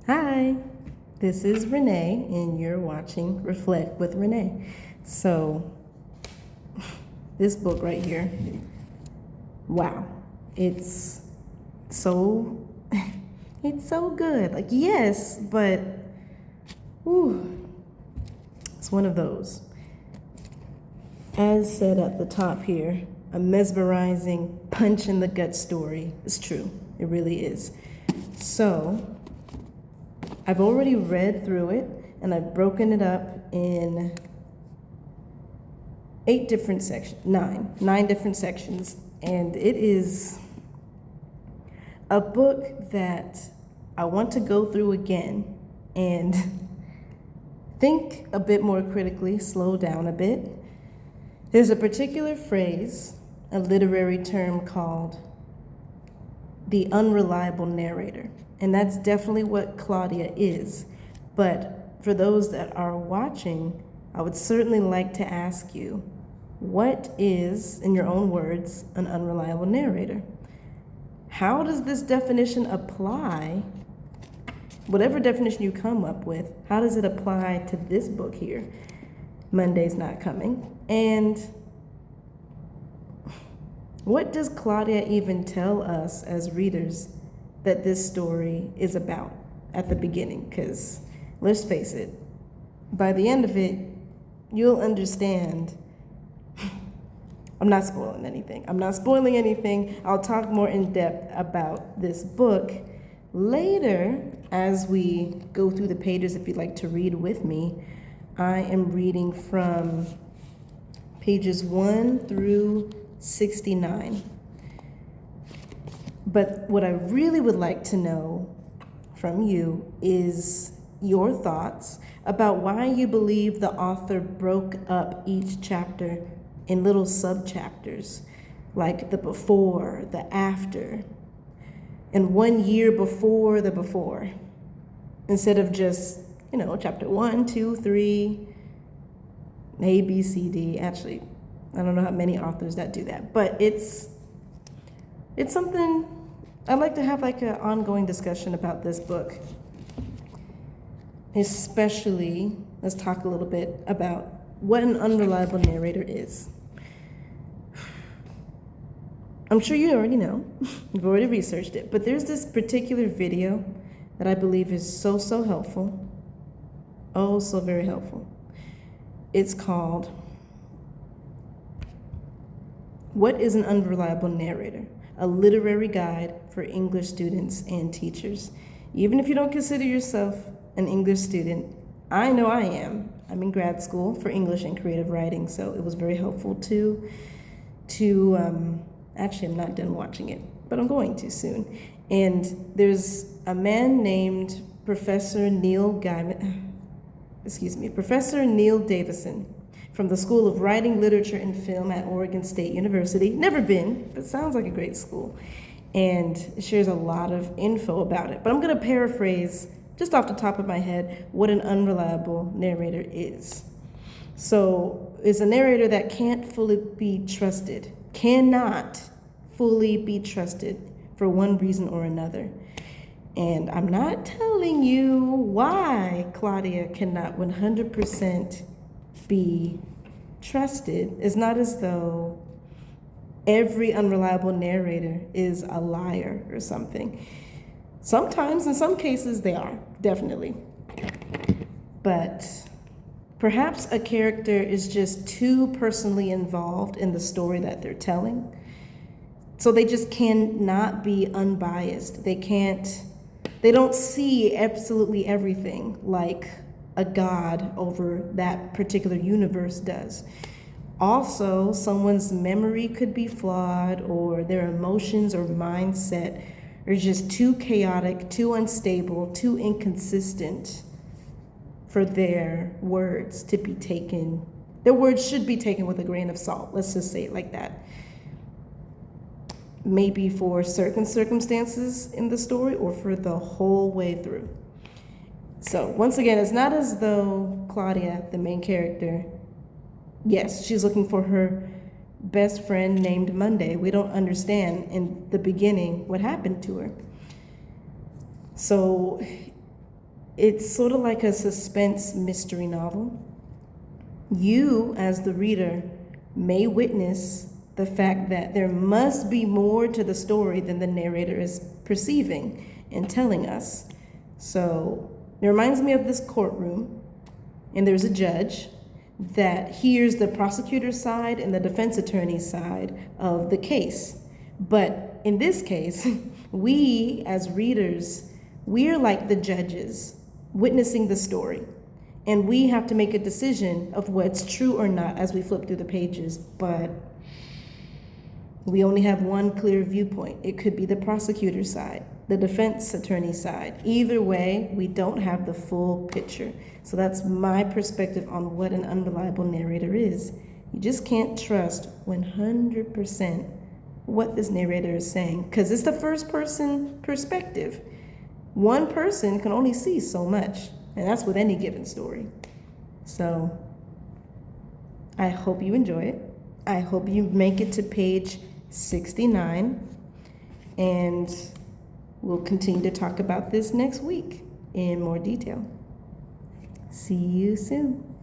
Hi, this is Renee, and you're watching Reflect with Renee. So, this book right here, wow, it's so, it's so good. Like, yes, but, whew, it's one of those. As said at the top here, a mesmerizing punch in the gut story. It's true, it really is. So, I've already read through it, and I've broken it up in 8 different sections, nine different sections, and it is a book that I want to go through again and think a bit more critically, slow down a bit. There's a particular phrase, a literary term called the unreliable narrator. And that's definitely what Claudia is. But for those that are watching, I would certainly like to ask you, what is, in your own words, an unreliable narrator? How does this definition apply, whatever definition you come up with, how does it apply to this book here, Monday's Not Coming? And what does Claudia even tell us as readers that this story is about at the beginning? Because let's face it, by the end of it, you'll understand. I'm not spoiling anything. I'll talk more in depth about this book later as we go through the pages. If you'd like to read with me, I am reading from pages 1 through 69. But what I really would like to know from you is your thoughts about why you believe the author broke up each chapter in little subchapters, like the before, the after, and 1 year before the before, instead of just, chapter 1, 2, 3, A, B, C, D. Actually, I don't know how many authors that do that, but it's something I'd like to have like an ongoing discussion about this book. Especially, let's talk a little bit about what an unreliable narrator is. I'm sure you already know, you've already researched it, but there's this particular video that I believe is so helpful. Oh, so very helpful. It's called, What is an Unreliable Narrator? A literary guide for English students and teachers. Even if you don't consider yourself an English student, I know I am. I'm in grad school for English and creative writing, so it was very helpful to actually, I'm not done watching it, but I'm going to soon. And there's a man named Professor Neil Davison from the School of Writing, Literature, and Film at Oregon State University. Never been, but sounds like a great school. And it shares a lot of info about it. But I'm gonna paraphrase, just off the top of my head, what an unreliable narrator is. So, it's a narrator that can't fully be trusted, cannot fully be trusted for one reason or another. And I'm not telling you why Claudia cannot 100% be trusted. It's not as though every unreliable narrator is a liar or something. Sometimes, in some cases, they are, definitely. But perhaps a character is just too personally involved in the story that they're telling. So they just cannot be unbiased. They don't see absolutely everything like a god over that particular universe does. Also, someone's memory could be flawed, or their emotions or mindset are just too chaotic, too unstable, too inconsistent for their words to be taken. Their words should be taken with a grain of salt. Let's just say it like that. Maybe for certain circumstances in the story or for the whole way through. So once again, it's not as though Claudia, the main character, yes, she's looking for her best friend named Monday. We don't understand in the beginning what happened to her. So It's sort of like a suspense mystery novel. You, as the reader, may witness the fact that there must be more to the story than the narrator is perceiving and telling us. So it reminds me of this courtroom, and there's a judge that hears the prosecutor's side and the defense attorney's side of the case. But in this case, we as readers, we're like the judges witnessing the story. And we have to make a decision of what's true or not as we flip through the pages. But we only have one clear viewpoint. It could be the prosecutor's side, the defense attorney's side. Either way, we don't have the full picture. So that's my perspective on what an unreliable narrator is. You just can't trust 100% what this narrator is saying, because it's the first person perspective. One person can only see so much, and that's with any given story. So I hope you enjoy it. I hope you make it to page 69, and we'll continue to talk about this next week in more detail. See you soon.